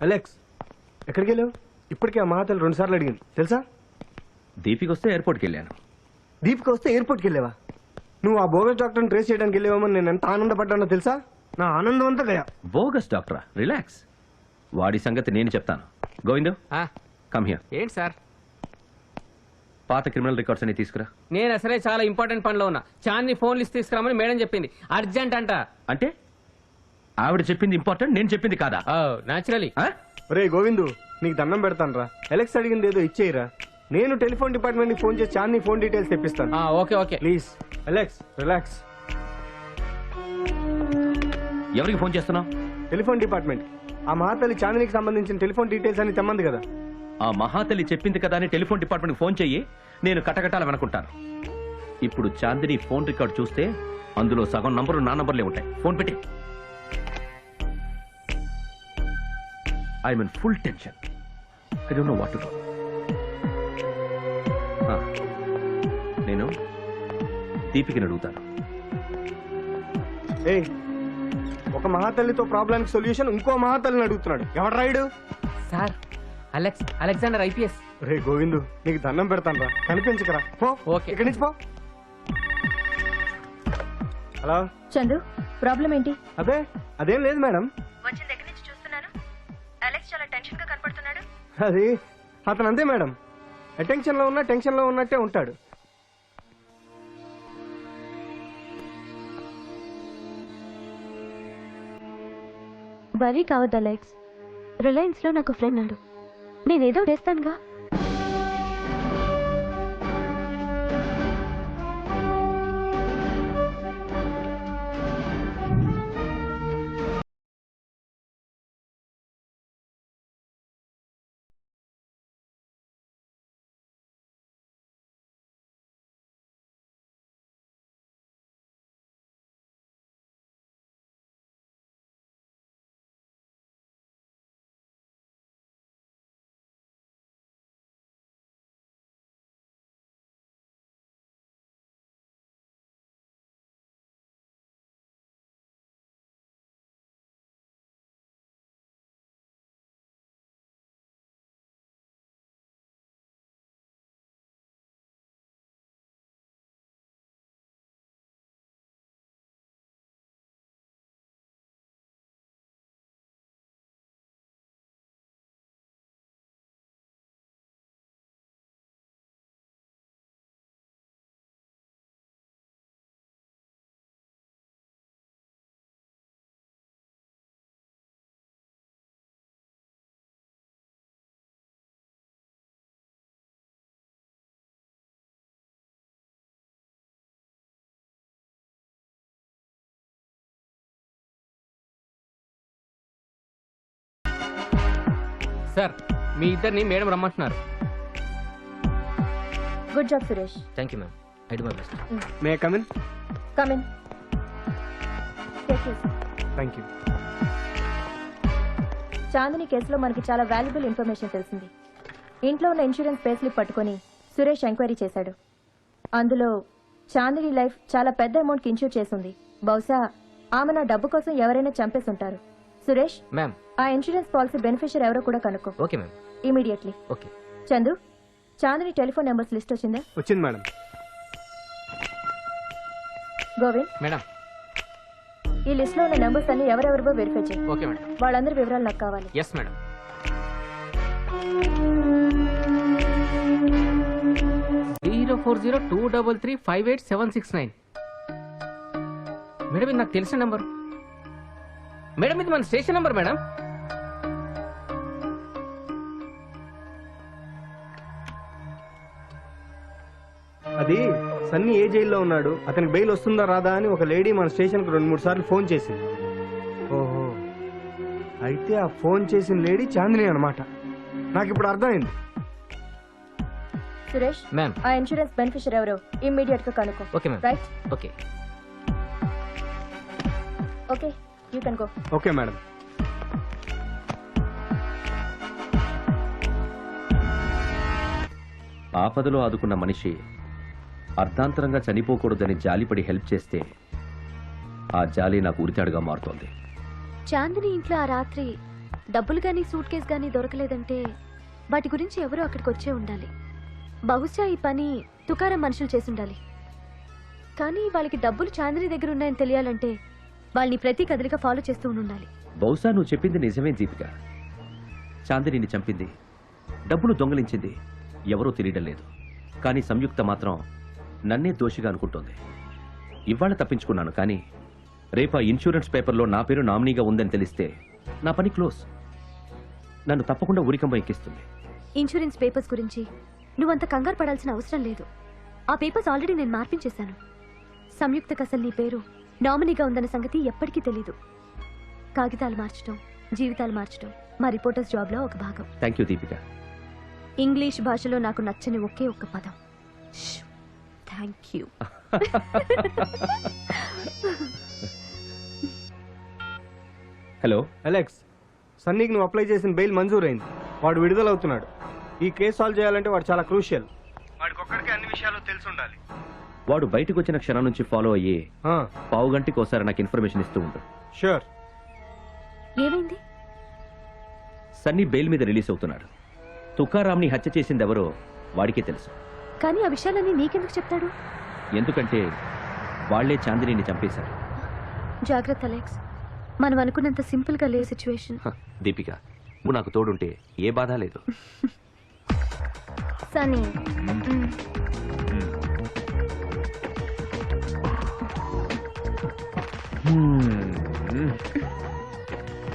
Alex ఎక్కడికి వెళ్ళావు? ఇప్పటికే ఆ మహాతల్లి 2 సార్లు అడిగింది తెలుసా? దీపికి వస్తే ఎయిర్పోర్ట్కి వెళ్ళాను. దీపికి వస్తే ఎయిర్పోర్ట్కి వెళ్ళావా? నువ్వు ఆ బోగస్ డాక్టర్ని ట్రేస్ చేయడానికి వెళ్ళావేమో నేను ఎంత ఆనందపడ్డానో తెలుసా? నా ఆనందం అంతా గయా. బోగస్ డాక్టరా? రిలాక్స్, వాడి సంగతి నేను చెప్తాను. Govindu come here. ఏంటి సార్? పాత క్రిమినల్ రికార్డ్స్ అన్ని తీసుకురా. నేను అసలే చాలా ఇంపార్టెంట్ పనిలో ఉన్నా. చాందిని ఫోన్ లిస్ట్ తీసుకురామని మేడం చెప్పింది. అర్జెంట్ అంట. అంటే ఆవిడ చెప్పింది ఇంపార్టెంట్, నేను చెప్పింది కాదా? న్యాచురలీ. రే గోవిందు, నీకు దండం పెడతాను రా. అలెక్స్ అడిగింది ఏదో ఇచ్చేయరా. నేను టెలిఫోన్ డిపార్ట్మెంట్ కి ఫోన్ చేసి చాందిని ఫోన్ డీటెయిల్స్ తెప్పిస్తాను. Okay okay please Alex relax. ఎవరికి ఫోన్ చేస్తున్నావు? Telephone department. ఆ మహాతల్లి చాందినికి సంబంధించిన టెలిఫోన్ డీటెయిల్స్ అని తెమ్మంది కదా. ఆ మహాతల్లి చెప్పింది కదా అని టెలిఫోన్ డిపార్ట్మెంట్ ఫోన్ చెయ్యి, నేను కటకటాలనుకుంటాను. ఇప్పుడు చాందిని ఫోన్ రికార్డ్ చూస్తే అందులో సగం నంబరు నా నంబర్లే ఉంటాయి. ఫోన్ పెట్టి. I'm in full tension. I don't know what to do. నేను దీపికని అడుగుతాను. ఏ ఒక మహాతల్లితో ప్రాబ్లానికి సొల్యూషన్ ఇంకో మహాతల్లిని అడుగుతున్నాడు. ఎవరు రాయుడు? Sir, Alexander IPS. రే గోవిందు, నీకు దండం పెడతాను రా, కనిపించకరా. పో ఓకే. ఇక్కడి నుంచి పో. హలో చందు, ప్రాబ్లం ఏంటి? అదే అదేం లేదు మేడం. వచ్చిన దగ్గర నుంచి చూస్తున్నాను, అలెక్స్ చాలా టెన్షన్ గా కనపడుతున్నాడు. అది అతను అంతే మేడం. టెన్షన్ లో ఉన్నా టెన్షన్ లో ఉన్నట్టే ఉంటాడు. వరీ కావద్దు అలెక్స్. రిలయన్స్ లో నాకు ఫ్రెండ్ నాడు, నేనేదో చేస్తానుగా. సార్, మీ ఇద్దరిని మేడం రమ్మంటున్నారు. Good job Suresh. Thank you ma'am. I do my best. May come in? Come in. Thank you. Chandini కేసులో మనకి చాలా వాల్యుబుల్ ఇన్ఫర్మేషన్ తెలిసింది. ఇంట్లో ఉన్న ఇన్సూరెన్స్ పే స్లిప్ పట్టుకొని సురేష్ ఎంక్వైరీ చేశాడు. అందులో చాందిని లైఫ్ చాలా పెద్ద అమౌంట్ కి ఇన్సూర్ చేసింది. బహుశా ఆమె నా డబ్బు కోసం ఎవరైనా చంపేసి ఉంటారు. సురేష్ మ్యామ్, ఆ ఇన్సూరెన్స్ పాలసీ బెనిఫిషియర్ ఎవరో కూడా కనుక్కో. Okay ma'am. Immediately. Okay. Chandu, Chandini telephone numbers list వచ్చిందా? వచ్చింది మేడం. గోవింద్ మేడం. ఈ లిస్ట్ లో ఉన్న నెంబర్స్ అన్ని ఎవరెవరివో వెరిఫై చేయి. Okay madam. వాళ్ళందరి వివరాలు నాకు కావాలి. Yes madam. 04023358769. మేడం, ఇది నాకు తెలిసిన నెంబర్. మేడం, ఇది మన స్టేషన్ నెంబర్ మేడం. అది సన్నీ ఏ జైల్లో ఉన్నాడు, అతనికి బెయిల్ వస్తుందా రాదా అని ఒక లేడీ మన స్టేషన్ కు 2-3 సార్లు ఫోన్ చేసింది. ఓహో, అయితే ఆ ఫోన్ చేసిన లేడీ చాందిని అన్నమాట. నాకు ఇప్పుడు అర్థమైంది. సురేష్, మ్యామ్. ఆ ఇన్సూరెన్స్ బెనిఫిషియర్ ఎవరో ఇమ్మీడియట్ గా కనుక్కో. Okay ma'am. Right? Okay. Okay, you can go. Okay madam. ఆపదలో ఆదుకున్న మనిషి అర్ధాంతరంగా చనిపోకూడదని జాలిపడి హెల్ప్ చేస్తే ఆ జాలి నాకు ఉరితాడుగా మారుతోంది. చాందిని ఇంట్లో ఆ రాత్రి డబ్బులు కానీ సూట్ కేస్ కానీ దొరకలేదంటే వాటి గురించి ఎవరో అక్కడికి వచ్చే ఉండాలి. బహుశా ఈ పని తుకారం మనుషులు చేసి ఉండాలి. కానీ వాళ్ళకి డబ్బులు చాందిని దగ్గర ఉన్నాయని తెలియాలంటే వాళ్ళని ప్రతి కదలిక ఫాలో చేస్తూ ఉండాలి. బహుశా నువ్వు చెప్పింది నిజమే దీపిక. చాందినిని చంపింది, డబ్బులు దొంగలించింది ఎవరూ తెలియడం లేదు. కానీ సంయుక్త మాత్రం నన్నే దోషిగా అనుకుంటోంది. ఇవాళ తప్పించుకున్నాను, కానీ రేపు ఆ ఇన్సూరెన్స్ పేపర్లో నా పేరు నామినీగా ఉందని తెలిస్తే నా పని క్లోజ్. నన్ను తప్పకుండా ఉరికంబ ఎక్కిస్తుంది. ఇన్సూరెన్స్ పేపర్స్ గురించి నువ్వంత కంగారు పడాల్సిన అవసరం లేదు. ఆ పేపర్స్ ఆల్రెడీ నేను మార్పించేశాను. సంయుక్తకు అసలు నీ పేరు నామినీగా ఉందన్న సంగతి ఎప్పటికీ తెలీదు. కాగితాలు మార్చడం, జీవితాలు మార్చడం మా రిపోర్టర్స్ జాబ్లో ఒక భాగం. Thank you Deepika. ఇంగ్లీష్ భాషలో నాకు నచ్చని ఒకే ఒక్క పదం థ్యాంక్ యూ. హలో అలెక్స్, సన్నీకి నువ్వు అప్లై చేసిన బెయిల్ మంజూరైంది. వాడు విడుదలవుతున్నాడు. ఈ కేసు సాల్వ్ చేయాలంటే వాడు చాలా క్రూషియల్. వాడికి ఒక్కడికే అన్ని విషయాలు తెలిసి ఉండాలి. వాడు బయటకు వచ్చిన క్షణం నుంచి ఫాలో అయ్యి పావు గంటకి ఒకసారి నాకు ఇన్ఫర్మేషన్ ఇస్తూ ఉండు. షూర్. ఏమైంది? సన్నీ బెయిల్ మీద రిలీజ్ అవుతున్నాడు. తుకారాంని హత్య చేసింది ఎవరో వాడికే తెలుసు. కానీ ఆ విషయాలన్నీ నీకెందుకు చెప్తాడు? ఎందుకంటే వాళ్లే చాందినిని చంపేశారు. జాగ్రత్త అలెక్స్, మనం అనుకున్నంత సింపుల్ గా లేదు సిచ్యువేషన్. దీపిక, నువ్వు నాకు తోడుంటే ఏ బాధ లేదు. సనీ,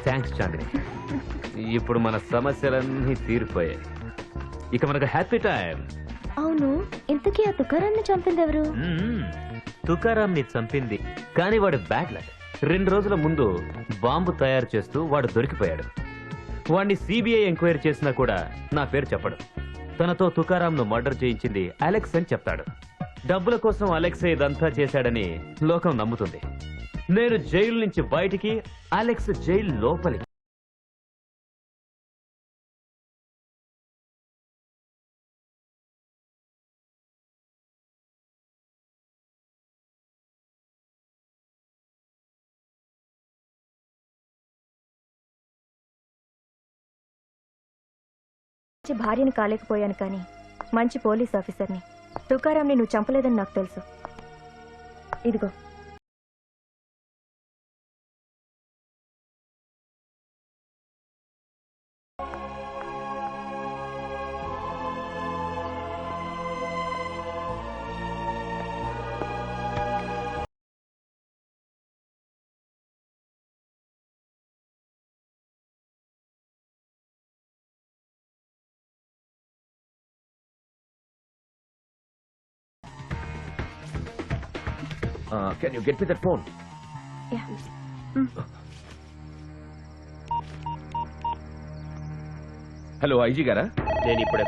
థ్యాంక్స్ చాందిని. ఇప్పుడు మన సమస్యలన్నీ తీరిపోయాయి. ఇక మనకు హ్యాపీ టైం. అవును, ఇంతకీ ఆ తుకారాన్ని చంపింది ఎవరు? తుకారాంని చంపింది, కానీ వాడు బ్యాడ్ లక్. 2 రోజుల ముందు బాంబు తయారు చేస్తూ వాడు దొరికిపోయాడు. వాడిని సిబిఐ ఎంక్వైరీ చేసినా కూడా నా పేరు చెప్పడు. తనతో తుకారాంను మర్డర్ చేయించింది అలెక్స్ అని చెప్తాడు. డబ్బుల కోసం అలెక్సే ఇదంతా చేశాడని లోకం నమ్ముతుంది. నేను జైలు నుంచి బయటికి, అలెక్స్ జైలు లోపలికి. భార్యని కాలేకపోయాను, కానీ మంచి పోలీస్ ఆఫీసర్ని. తుకారాంని నువ్వు చంపలేదని నాకు తెలుసు. ఇదిగో. Can you get me that phone? Yeah. Hello IG గారా? నేను ఇప్పుడే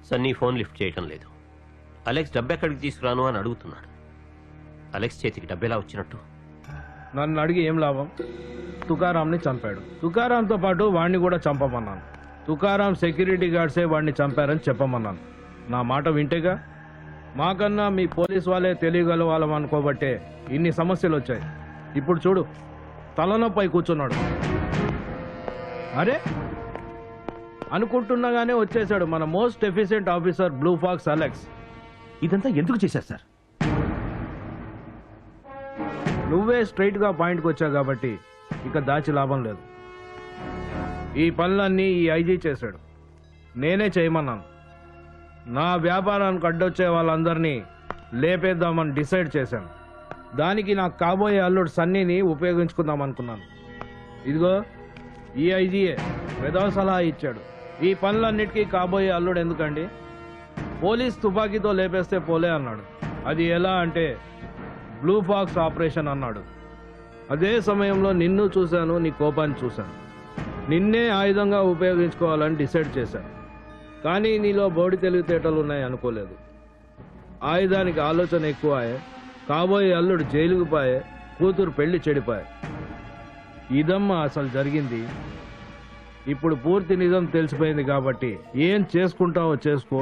సన్నీ ఫోన్ లిఫ్ట్ చేయటం లేదు. అలెక్స్ డబ్బు ఎక్కడికి తీసుకురాను అని అడుగుతున్నాడు. అలెక్స్ చేతికి డబ్బు ఎలా వచ్చినట్టు? నన్ను అడిగి ఏం లాభం? తుకారాంని చంపాడు. తుకారాంతో పాటు వాడిని కూడా చంపమన్నాను. తుకారాం సెక్యూరిటీ గార్డ్సే వాడిని చంపారని చెప్పమన్నాను. నా మాట వింటేగా. మాకన్నా మీ పోలీస్ వాళ్ళే తెలియగల వాళ్ళం అనుకోబట్టే ఇన్ని సమస్యలు వచ్చాయి. ఇప్పుడు చూడు, తలనొప్పై కూర్చున్నాడు. అరే, అనుకుంటున్నాగానే వచ్చేసాడు మన most efficient officer blue fox Alex. ఇదంతా ఎందుకు చేశారు సార్? నువ్వే స్ట్రైట్ గా పాయింట్కి వచ్చావు కాబట్టి ఇక దాచి లాభం లేదు. ఈ పనులన్నీ ఈ ఐజీ చేశాడు. నేనే చేయమన్నాను. నా వ్యాపారానికి అడ్డొచ్చే వాళ్ళందరినీ లేపేద్దామని డిసైడ్ చేశాను. దానికి నాకు కాబోయే అల్లుడు సన్నీని ఉపయోగించుకుందాం అనుకున్నాను. ఇదిగో ఈ ఐజీయే పెద్ద సలహా ఇచ్చాడు. ఈ పనులన్నిటికీ కాబోయే అల్లుడు ఎందుకండి? పోలీస్ తుపాకీతో లేపేస్తే పోలే అన్నాడు. అది ఎలా అంటే బ్లూ ఫాక్స్ ఆపరేషన్ అన్నాడు. అదే సమయంలో నిన్ను చూశాను, నీ కోపాన్ని చూశాను. నిన్నే ఆయుధంగా ఉపయోగించుకోవాలని డిసైడ్ చేశాను. కానీ నీలో బోడి తెలివితేటలు ఉన్నాయి అనుకోలేదు. ఆయుధానికి ఆలోచన ఎక్కువాయే, కాబోయే అల్లుడు జైలుకు పాయే, కూతురు పెళ్లి చెడిపాయే. ఇదమ్మా అసలు జరిగింది. ఇప్పుడు పూర్తి నిజం తెలిసిపోయింది కాబట్టి ఏం చేసుకుంటావో చేసుకో.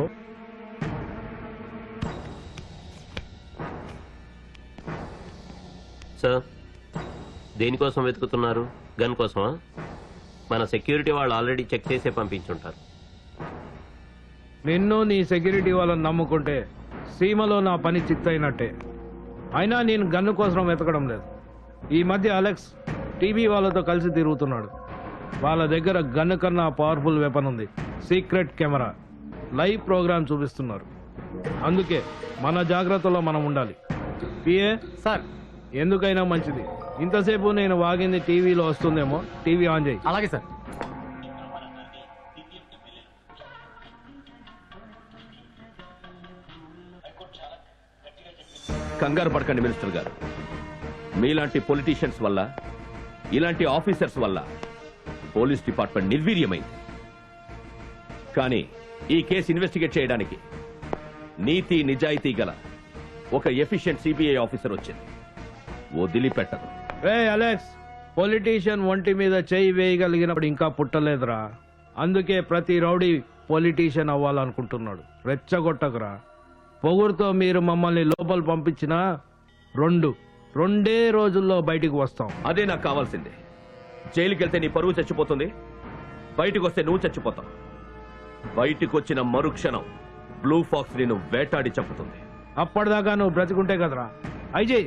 సార్, దేనికోసం వెతుకుతున్నారు? గన్ కోసమా? మన సెక్యూరిటీ వాళ్ళు ఆల్రెడీ చెక్ చేసే పంపించుంటారు. నిన్ను నీ సెక్యూరిటీ వాళ్ళని నమ్ముకుంటే సీమలో నా పని చిత్తైనట్టే. అయినా నేను గన్ను కోసం వెతకడం లేదు. ఈ మధ్య అలెక్స్ టీవీ వాళ్ళతో కలిసి తిరుగుతున్నాడు. వాళ్ళ దగ్గర గన్ను కన్నా పవర్ఫుల్ వెపన్ ఉంది. సీక్రెట్ కెమెరా, లైవ్ ప్రోగ్రామ్ చూపిస్తున్నారు. అందుకే మన జాగ్రత్తలో మనం ఉండాలి. పిఏ సార్ ఎందుకైనా మంచిది, ఇంతసేపు నేను వాగింది టీవీలో వస్తుందేమో, టీవీ ఆన్ చేయి. అలాగే సార్. కంగారు పడకండి మినిస్టర్ గారు. మీలాంటి పొలిటీషియన్స్ వల్ల, ఇలాంటి ఆఫీసర్స్ వల్ల పోలీస్ డిపార్ట్మెంట్ నిర్వీర్యమైంది. కానీ ఈ కేసు ఇన్వెస్టిగేట్ చేయడానికి నీతి నిజాయితీ గల ఒక ఎఫిషియెంట్ సిబిఐ ఆఫీసర్ వచ్చింది. వదిలిపెట్టదు. రే అలెక్స్, పొలిటీషియన్ ఒంటి మీద చేయి వేయగలిగినప్పుడు ఇంకా పుట్టలేదురా. అందుకే ప్రతి రౌడీ పొలిటీషియన్ అవ్వాలనుకుంటున్నాడు. రెచ్చగొట్టకురా. పొగురుతో మీరు మమ్మల్ని లోపల పంపించినా రెండే రోజుల్లో బయటికి వస్తాం. అదే నాకు కావాల్సిందే. జైలుకి వెళ్తే నీ పరువు చచ్చిపోతుంది, బయటకు వస్తే నువ్వు చచ్చిపోతావు. బయటికి వచ్చిన మరుక్షణం బ్లూ ఫాక్స్ నిన్ను వేటాడి చంపుతుంది. అప్పటిదాకా నువ్వు బ్రతికుంటే కదరా. ఐజీ,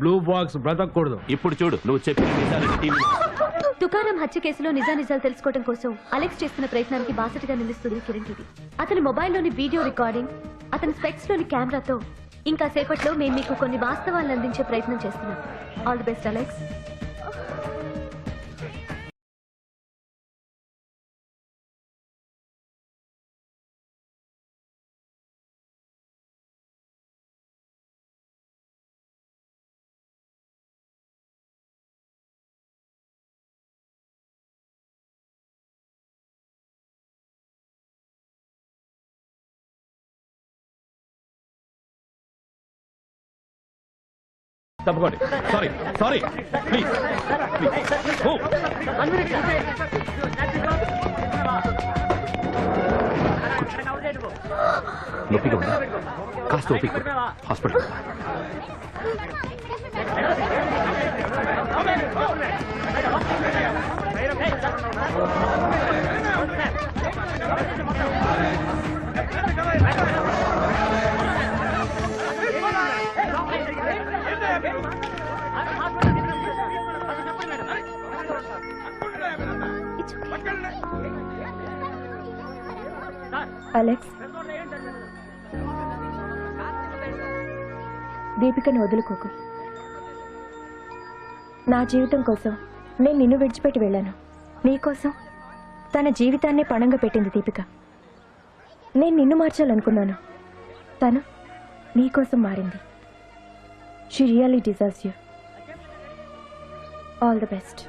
బ్లూ బాక్స్ బ్రతకూడదు. ఇప్పుడు చూడు, నువ్వు చెప్పిన నిజాలని టీవీ. తుకారాం హత్య కేసులో నిజానిజాలు తెలుసుకోవడం కోసం అలెక్స్ చేస్తున్న ప్రయత్నానికి బాసటగా నిలుస్తుంది కిరణ్ టీవీ. అతని మొబైల్లోని వీడియో రికార్డింగ్, అతని స్పెక్స్ లోని కెమెరాతో ఇంకా సేపట్లో మేము మీకు కొన్ని వాస్తవాలను అందించే ప్రయత్నం చేస్తున్నాం. All the best Alex. తప్పకోండి. Sorry sorry, please please. నొప్పిగా ఉందా? కాస్త ఓపిక పట్టు. హాస్పిటల్. అలెక్స్, దీపికను వదులుకోకు. నా జీవితం కోసం నేను నిన్ను విడిచిపెట్టి వెళ్ళాను. నీకోసం తన జీవితాన్నే పణంగా పెట్టింది దీపిక. నేను నిన్ను మార్చాలనుకున్నాను, తను నీకోసం మారింది. She really deserves you. All the best.